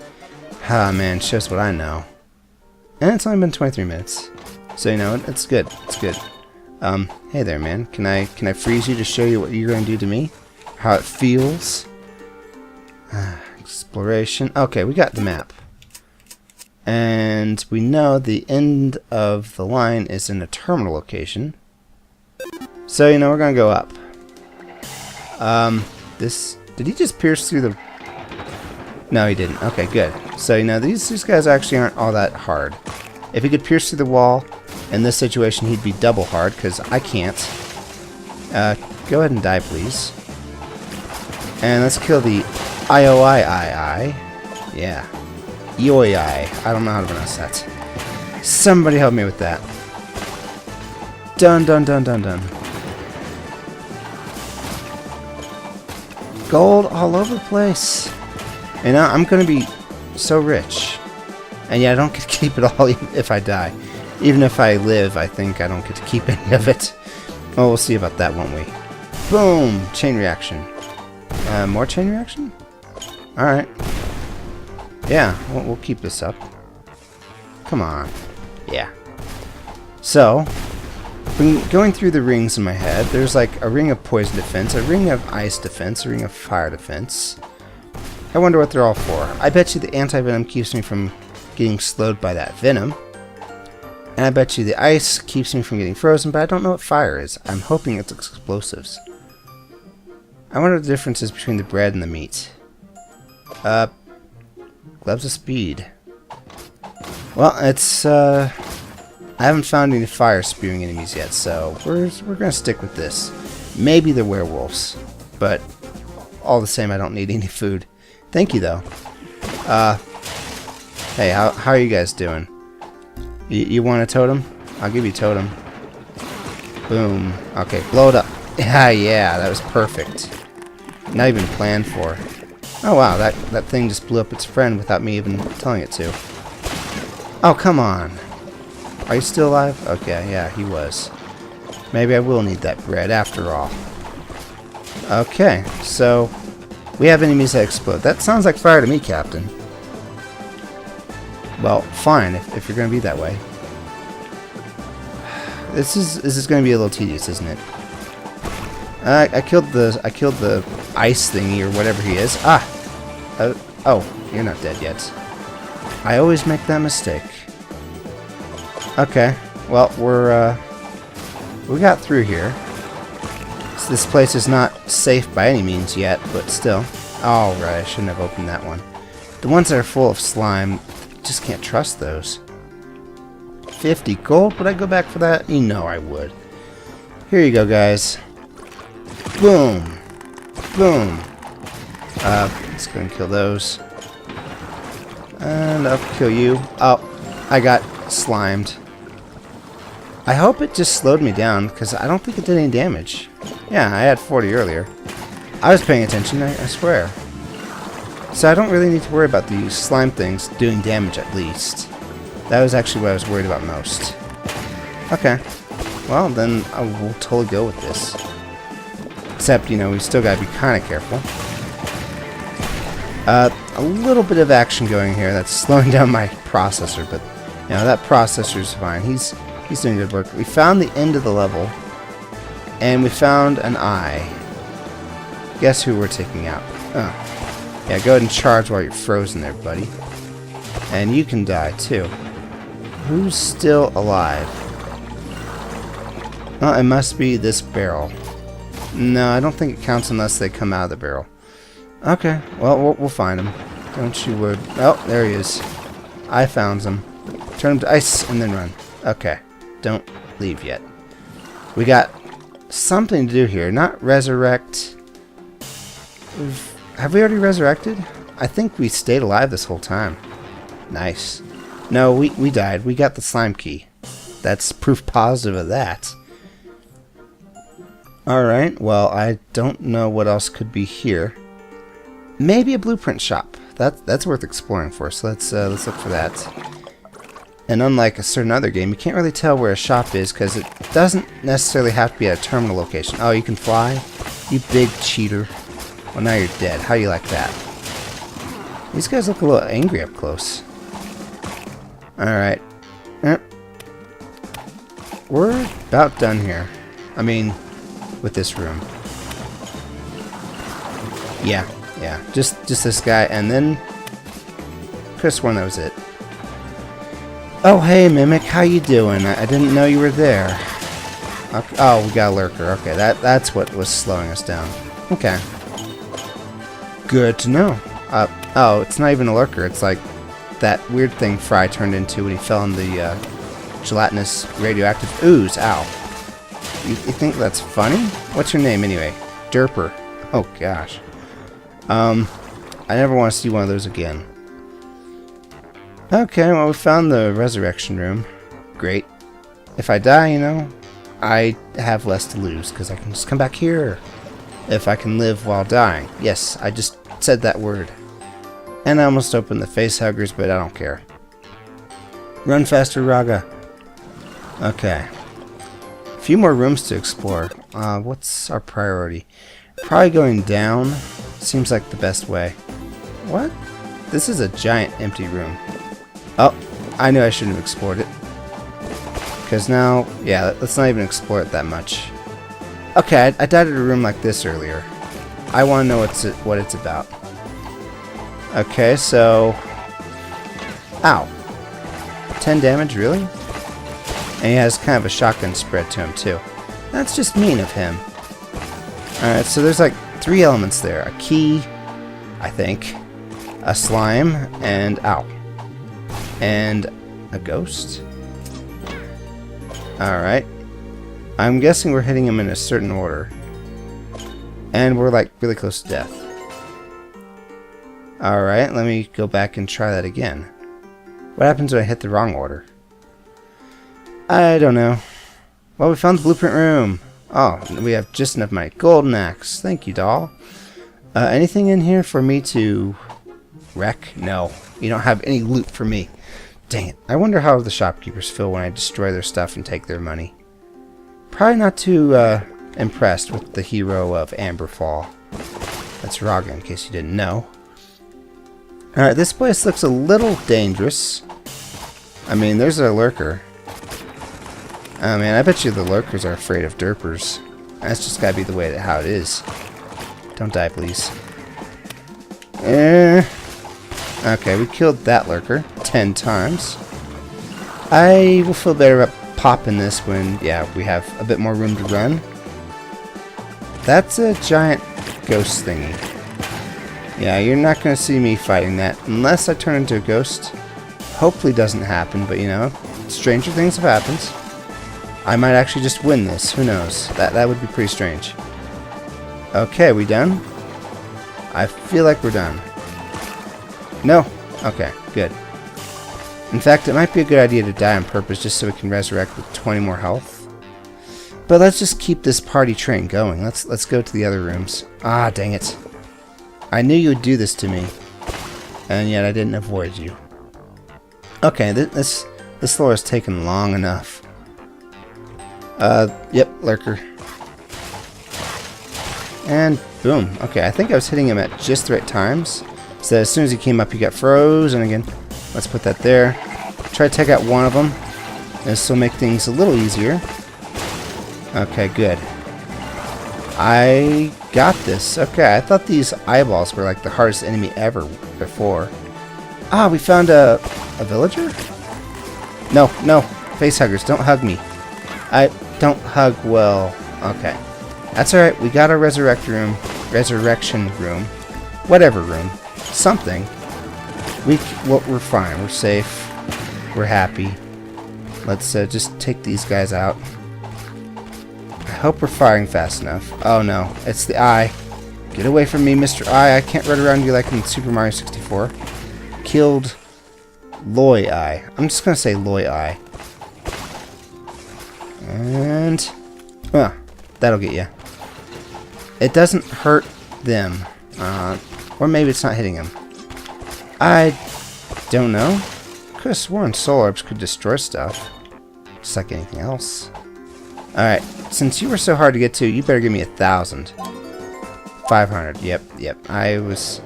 [SPEAKER 1] Ah, man, shows what I know. And it's only been 23 minutes. So, you know, it's good. It's good. Hey there, man. Can I freeze you to show you what you're going to do to me? How it feels? Exploration. Okay, we got the map. And we know the end of the line is in a terminal location. So, you know, we're going to go up. Did he just pierce through the... No, he didn't. Okay, good. So, you know, these guys actually aren't all that hard. If he could pierce through the wall, in this situation, he'd be double hard, because I can't. Go ahead and die, please. And let's kill the IOI. Yeah. Ioi. I don't know how to pronounce that. Somebody help me with that. Dun dun dun dun dun. Gold all over the place. And I'm gonna be so rich. And yeah, I don't get to keep it all if I die. Even if I live, I think I don't get to keep any of it. Oh, we'll see about that, won't we? Boom! Chain reaction. More chain reaction? Alright. Yeah, we'll keep this up. Come on. Yeah. So, going through the rings in my head, there's like a ring of poison defense, a ring of ice defense, a ring of fire defense. I wonder what they're all for. I bet you the anti-venom keeps me from getting slowed by that venom. And I bet you the ice keeps me from getting frozen, but I don't know what fire is. I'm hoping it's explosives. I wonder the differences between the bread and the meat. Gloves of speed. Well, it's, I haven't found any fire spewing enemies yet, so we're gonna stick with this. Maybe the werewolves, but all the same, I don't need any food. Thank you, though. Hey, how are you guys doing? You want a totem? I'll give you a totem. Boom. Okay, blow it up. Yeah, that was perfect. Not even planned for. Oh wow, that thing just blew up its friend without me even telling it to. Oh, come on. Are you still alive? Okay, yeah, he was. Maybe I will need that bread after all. Okay, so we have enemies that explode. That sounds like fire to me, Captain. Well, fine, if you're going to be that way. This is going to be a little tedious, isn't it? I killed the ice thingy or whatever he is. Oh, you're not dead yet. I always make that mistake. Okay, well we got through here. So this place is not safe by any means yet, but still. Oh right, I shouldn't have opened that one. The ones that are full of slime, just can't trust those. 50 gold? Would I go back for that? You know I would. Here you go, guys. Boom. Boom. Let's go and kill those. And I'll kill you. Oh, I got slimed. I hope it just slowed me down, because I don't think it did any damage. Yeah, I had 40 earlier. I was paying attention, I swear. So I don't really need to worry about these slime things doing damage, at least. That was actually what I was worried about most. Okay. Well, then I will totally go with this. Except, you know, we still gotta be kind of careful. A little bit of action going here. That's slowing down my processor, but, you know, that processor's fine. He's doing good work. We found the end of the level, and we found an eye. Guess who we're taking out? Oh. Yeah, go ahead and charge while you're frozen there, buddy. And you can die, too. Who's still alive? Well, it must be this barrel. No, I don't think it counts unless they come out of the barrel. Okay, well, we'll find him. Don't you worry. Oh, there he is. I found him. Turn him to ice and then run. Okay, don't leave yet. We got something to do here. Not resurrect. Have we already resurrected? I think we stayed alive this whole time. Nice. No, we died. We got the slime key. That's proof positive of that. Alright, well, I don't know what else could be here. Maybe a blueprint shop. That's worth exploring for, so let's look for that. And unlike a certain other game, you can't really tell where a shop is because it doesn't necessarily have to be at a terminal location. Oh, you can fly? You big cheater. Well, now you're dead. How do you like that? These guys look a little angry up close. Alright. We're about done here. I mean, with this room. Yeah. Just this guy, and then Chris one, that was it. Oh, hey, Mimic, how you doing? I didn't know you were there. Okay. Oh, we got a lurker. Okay, that's what was slowing us down. Okay. Good to know. Oh, it's not even a lurker. It's like that weird thing Fry turned into when he fell in the gelatinous radioactive ooze. Ow. You think that's funny? What's your name, anyway? Derper. Oh, gosh. I never want to see one of those again. Okay, well, we found the resurrection room. Great. If I die, you know, I have less to lose, because I can just come back here. If I can live while dying. Yes, I just said that word. And I almost opened the face huggers, but I don't care. Run faster, Raga. Okay. A few more rooms to explore. What's our priority? Probably going down. Seems like the best way. What? This is a giant empty room. Oh, I knew I shouldn't have explored it. Because now, yeah, let's not even explore it that much. Okay, I died at a room like this earlier. I want to know what it's about. Okay, so... Ow. 10 damage, really? And he has kind of a shotgun spread to him, too. That's just mean of him. Alright, so there's like 3 elements there. A key, I think. A slime, and... Ow. And a ghost? Alright. I'm guessing we're hitting him in a certain order. And we're like really close to death. Alright, let me go back and try that again. What happens when I hit the wrong order? I don't know. Well, we found the blueprint room. Oh, we have just enough money. Golden axe. Thank you, doll. Anything in here for me to wreck? No. You don't have any loot for me. Dang it. I wonder how the shopkeepers feel when I destroy their stuff and take their money. Probably not too impressed with the hero of Amberfall. That's Raga, in case you didn't know. Alright, this place looks a little dangerous. I mean, there's a lurker. Oh man, I bet you the lurkers are afraid of derpers. That's just gotta be the way that how it is. Don't die, please. Okay, we killed that lurker 10 times. I will feel better about popping this when, yeah, we have a bit more room to run. That's a giant ghost thingy. Yeah, you're not going to see me fighting that unless I turn into a ghost. Hopefully doesn't happen, but you know, stranger things have happened. I might actually just win this. Who knows? That would be pretty strange. Okay, we done? I feel like we're done. No? Okay, good. In fact, it might be a good idea to die on purpose just so we can resurrect with 20 more health. But let's just keep this party train going. Let's go to the other rooms. Ah, dang it. I knew you would do this to me. And yet I didn't avoid you. Okay, this floor has taken long enough. Yep, lurker. And boom. Okay, I think I was hitting him at just the right times. So as soon as he came up, he got frozen again. Let's put that there. Try to take out one of them. This will make things a little easier. Okay, good. I got this. Okay, I thought these eyeballs were like the hardest enemy ever before. Ah, we found a villager? No, no. Facehuggers, don't hug me. I don't hug well. Okay. That's alright. We got a resurrection room. Whatever room. Something. We're fine. We're safe. We're happy. Let's just take these guys out. I hope we're firing fast enough. Oh no, it's the eye. Get away from me, Mr. Eye. I can't run around you like in Super Mario 64. Killed Loy Eye. I'm just gonna say Loy Eye. And that'll get you. It doesn't hurt them. Or maybe it's not hitting them. I don't know. Could have sworn soul orbs could destroy stuff. Just like anything else. Alright, since you were so hard to get to, you better give me 1,000. 500, yep. I was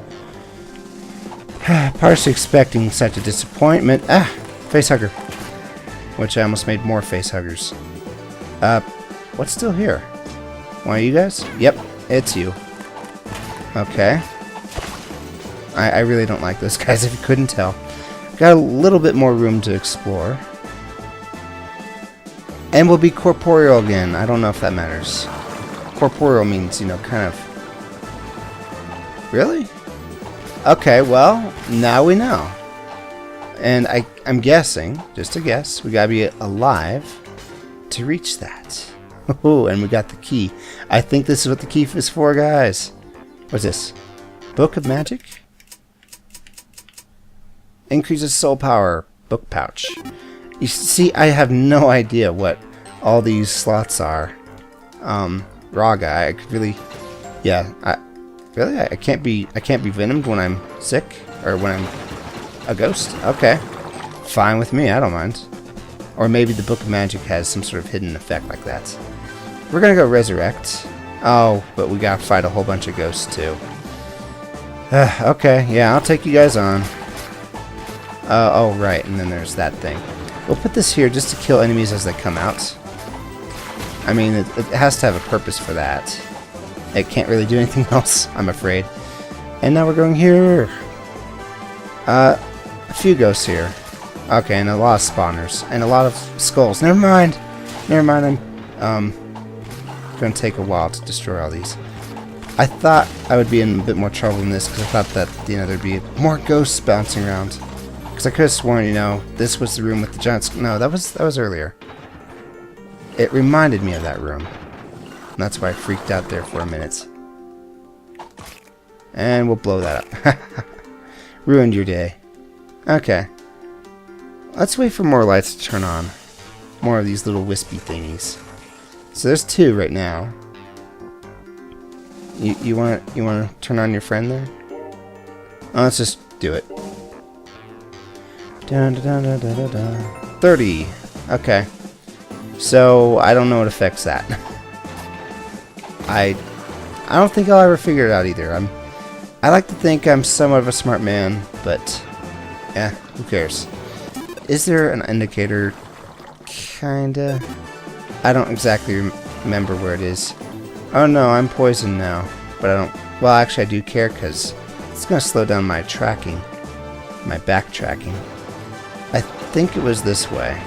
[SPEAKER 1] partially expecting such a disappointment. Facehugger. Which I almost made more facehuggers. What's still here? One of you guys? Yep, it's you. Okay. I really don't like those guys, if you couldn't tell. Got a little bit more room to explore. And we'll be corporeal again. I don't know if that matters. Corporeal means, you know, kind of... Really? Okay, well, now we know. And I'm guessing, just a guess, we gotta be alive to reach that. Oh, and we got the key. I think this is what the key is for, guys. What's this? Book of Magic? Increases soul power. Book pouch. You see, I have no idea what all these slots are. Raga, I could really... Yeah, I can't be venomed when I'm sick? Or when I'm a ghost? Okay. Fine with me, I don't mind. Or maybe the Book of Magic has some sort of hidden effect like that. We're gonna go resurrect. Oh, but we gotta fight a whole bunch of ghosts too. Okay, yeah, I'll take you guys on. Oh, right, and then there's that thing. We'll put this here just to kill enemies as they come out. I mean, it has to have a purpose for that. It can't really do anything else, I'm afraid. And now we're going here. A few ghosts here. Okay, and a lot of spawners. And a lot of skulls. Never mind, I'm gonna take a while to destroy all these. I thought I would be in a bit more trouble in this because I thought that, you know, there'd be more ghosts bouncing around. Because I could have sworn, you know, this was the room with the giants. No, that was earlier. It reminded me of that room. And that's why I freaked out there for a minute. And we'll blow that up. Ruined your day. Okay. Let's wait for more lights to turn on. More of these little wispy thingies. So there's 2 right now. You wanna turn on your friend there? Oh, let's just do it. 30. Okay. So I don't know what affects that. I don't think I'll ever figure it out either. I like to think I'm somewhat of a smart man, but yeah, who cares? Is there an indicator? Kinda. I don't exactly remember where it is. Oh no, I'm poisoned now. But I don't... Well, actually I do care because it's going to slow down my tracking. My backtracking. I think it was this way.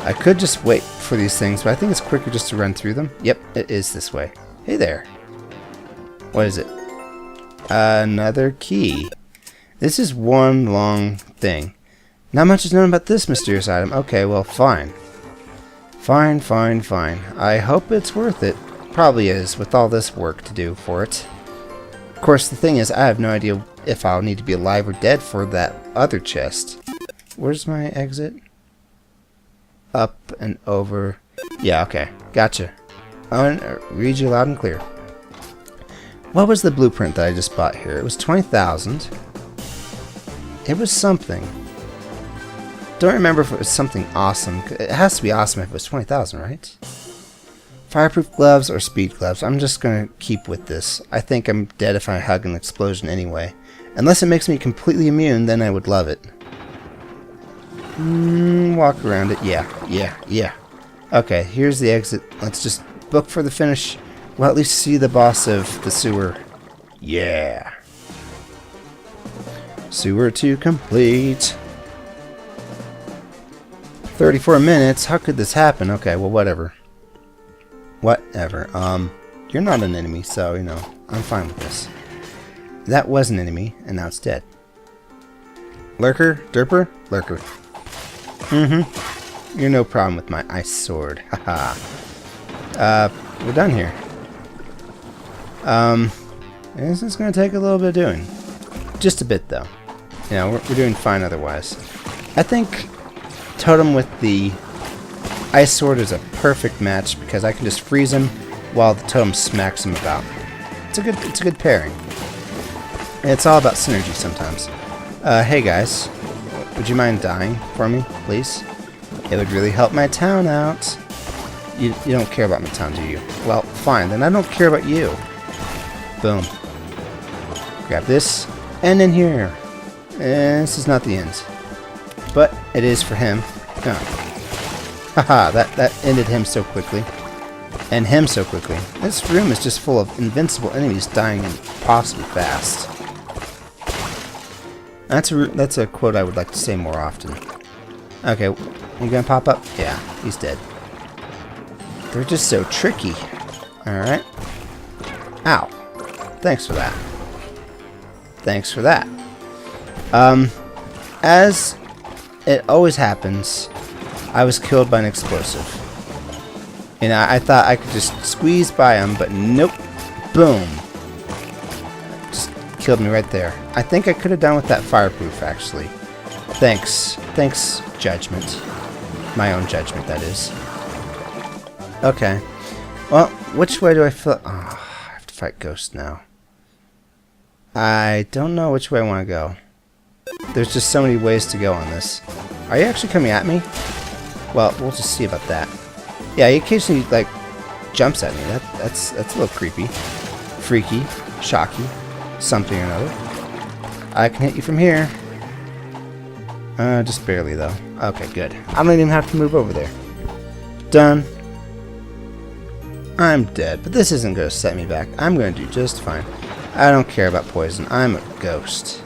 [SPEAKER 1] I could just wait for these things, but I think it's quicker just to run through them. Yep, it is this way. Hey there. What is it? Another key. This is one long thing. Not much is known about this mysterious item. Okay, well, fine. Fine. I hope it's worth it. Probably is, with all this work to do for it. Of course, the thing is, I have no idea if I'll need to be alive or dead for that other chest. Where's my exit? Up and over. Yeah, okay. Gotcha. Read you loud and clear. What was the blueprint that I just bought here? It was 20,000. It was something. Don't remember if it was something awesome. It has to be awesome if it was 20,000, right? Fireproof gloves or speed gloves. I'm just going to keep with this. I think I'm dead if I hug an explosion anyway. Unless it makes me completely immune, then I would love it. Walk around it. Yeah. Okay, here's the exit. Let's just book for the finish. We'll at least see the boss of the sewer. Yeah. Sewer 2 complete. 34 minutes. How could this happen? Okay, well, whatever. You're not an enemy, so, you know, I'm fine with this. That was an enemy, and now it's dead. Lurker? Derper? Lurker. You're no problem with my ice sword. Haha. We're done here. This is going to take a little bit of doing. Just a bit, though. You know, we're doing fine otherwise. I think Totem with the ice sword is a perfect match because I can just freeze him while the Totem smacks him about. It's a good pairing. And it's all about synergy sometimes. Hey guys, would you mind dying for me, please? It would really help my town out. You don't care about my town, do you? Well, fine, then I don't care about you. Boom. Grab this, and in here. And this is not the end. But it is for him. Oh. Haha, that ended him so quickly. And him so quickly. This room is just full of invincible enemies dying impossibly fast. That's a quote I would like to say more often. Okay, you gonna pop up? Yeah, he's dead. They're just so tricky. Alright. Ow. Thanks for that. Thanks for that. As it always happens, I was killed by an explosive. And I thought I could just squeeze by him, but nope. Boom. Just killed me right there. I think I could have done with that fireproof, actually. Thanks. Thanks, judgment. My own judgment, that is. Okay. Well, which way do I feel? Oh, I have to fight Ghost now. I don't know which way I want to go. There's just so many ways to go on this. Are you actually coming at me? Well, we'll just see about that. Yeah, he occasionally, like, jumps at me. That's a little creepy. Freaky. Shocky. Something or another. I can hit you from here. Just barely, though. Okay, good. I don't even have to move over there. Done. I'm dead, but this isn't going to set me back. I'm going to do just fine. I don't care about poison. I'm a ghost.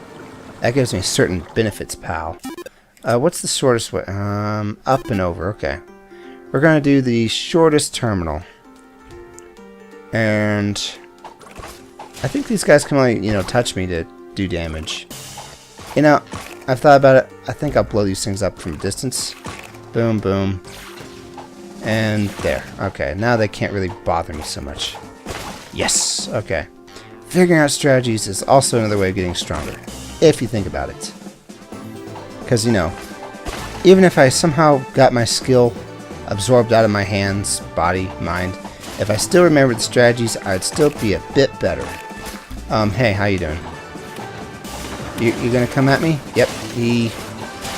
[SPEAKER 1] That gives me certain benefits, pal. What's the shortest way? Up and over. Okay. We're going to do the shortest terminal. And I think these guys can only, touch me to do damage. I've thought about it. I think I'll blow these things up from a distance. Boom, boom. And there. Okay, now they can't really bother me so much. Yes! Okay. Figuring out strategies is also another way of getting stronger. If you think about it. Because, even if I somehow got my skill absorbed out of my hands, body, mind. If I still remembered the strategies, I'd still be a bit better. Hey, how you doing? You gonna come at me? Yep,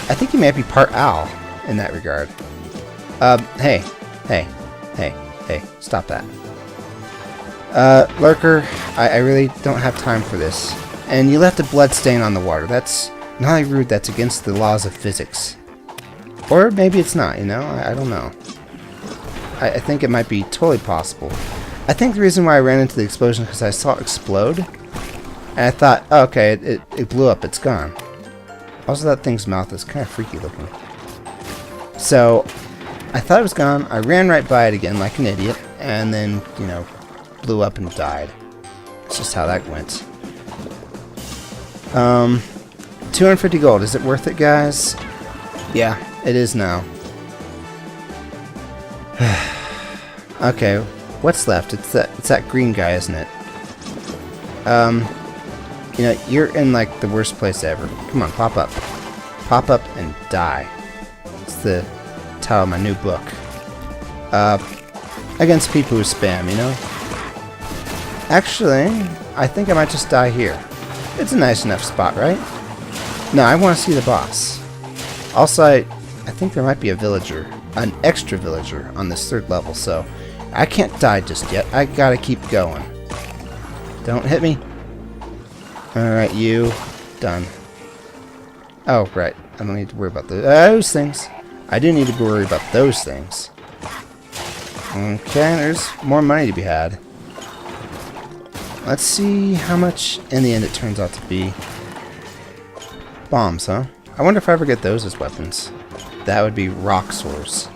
[SPEAKER 1] I think he might be part owl in that regard. Hey, stop that. Lurker, I really don't have time for this. And you left a blood stain on the water. That's not only rude, that's against the laws of physics. Or maybe it's not, you know? I don't know. I think it might be totally possible. I think the reason why I ran into the explosion is because I saw it explode. And I thought, oh, okay, it blew up, it's gone. Also, that thing's mouth is kind of freaky looking. So, I thought it was gone. I ran right by it again like an idiot. And then, you know, blew up and died. That's just how that went. 250 gold. Is it worth it, guys? Yeah, it is now. Okay, what's left? It's that green guy, isn't it? You know, you're in like the worst place ever. Come on, pop up. Pop up and die. It's the title of my new book. Against people who spam, you know? Actually, I think I might just die here. It's a nice enough spot, right? No, I want to see the boss. Also, I think there might be a villager, an extra villager on this 3rd level, so I can't die just yet. I gotta keep going. Don't hit me. Alright, you. Done. Oh, right. I don't need to worry about those things. I do need to worry about those things. Okay, there's more money to be had. Let's see how much in the end it turns out to be. Bombs, huh? I wonder if I ever get those as weapons. That would be rock swords.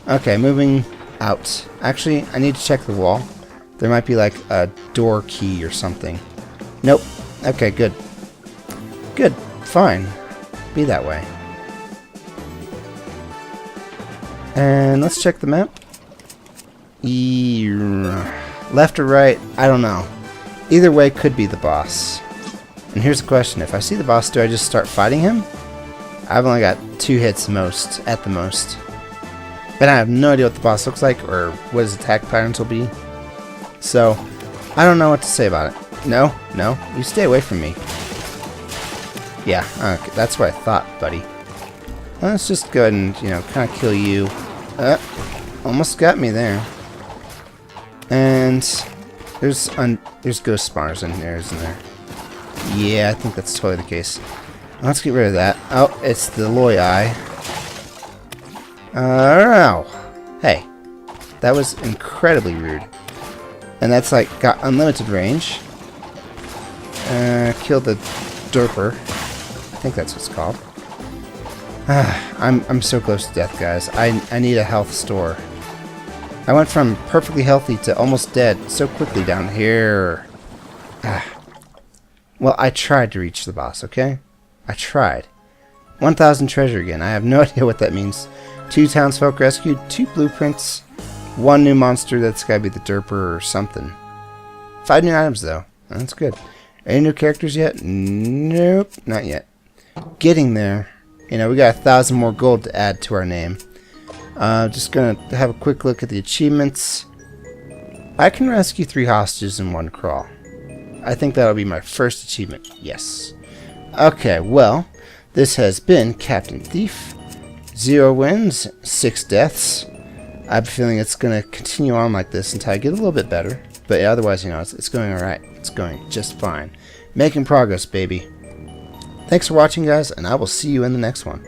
[SPEAKER 1] Okay, moving out. Actually, I need to check the wall. There might be like a door key or something. Nope. Okay, good. Good. Fine. Be that way. And let's check the map. Left or right? I don't know. Either way could be the boss. And here's the question. If I see the boss, do I just start fighting him? I've only got 2 hits at the most. And I have no idea what the boss looks like or what his attack patterns will be. So, I don't know what to say about it. No, you stay away from me. Yeah, okay, that's what I thought, buddy. Let's just go ahead and, you know, kind of kill you. Almost got me there. And there's ghost spawners in there, isn't there? Yeah, I think that's totally the case. Let's get rid of that. Oh, it's the Loi Eye. Oh. Hey. That was incredibly rude. And that's like got unlimited range. Killed the derper. I think that's what it's called. I'm so close to death, guys. I need a health store. I went from perfectly healthy to almost dead so quickly down here. Well, I tried to reach the boss, okay? I tried. 1,000 treasure again. I have no idea what that means. 2 townsfolk rescued, 2 blueprints, 1 new monster. That's gotta be the derper or something. 5 new items, though. That's good. Any new characters yet? Nope, not yet. Getting there. You know, we got 1,000 more gold to add to our name. Just gonna have a quick look at the achievements. I can rescue 3 hostages in 1 crawl. I think that'll be my first achievement. Yes. Okay, well, this has been Captain Thief. 0 wins, 6 deaths. I have a feeling it's gonna continue on like this until I get a little bit better. But yeah, otherwise, you know, it's going alright. It's going just fine. Making progress, baby. Thanks for watching, guys, and I will see you in the next one.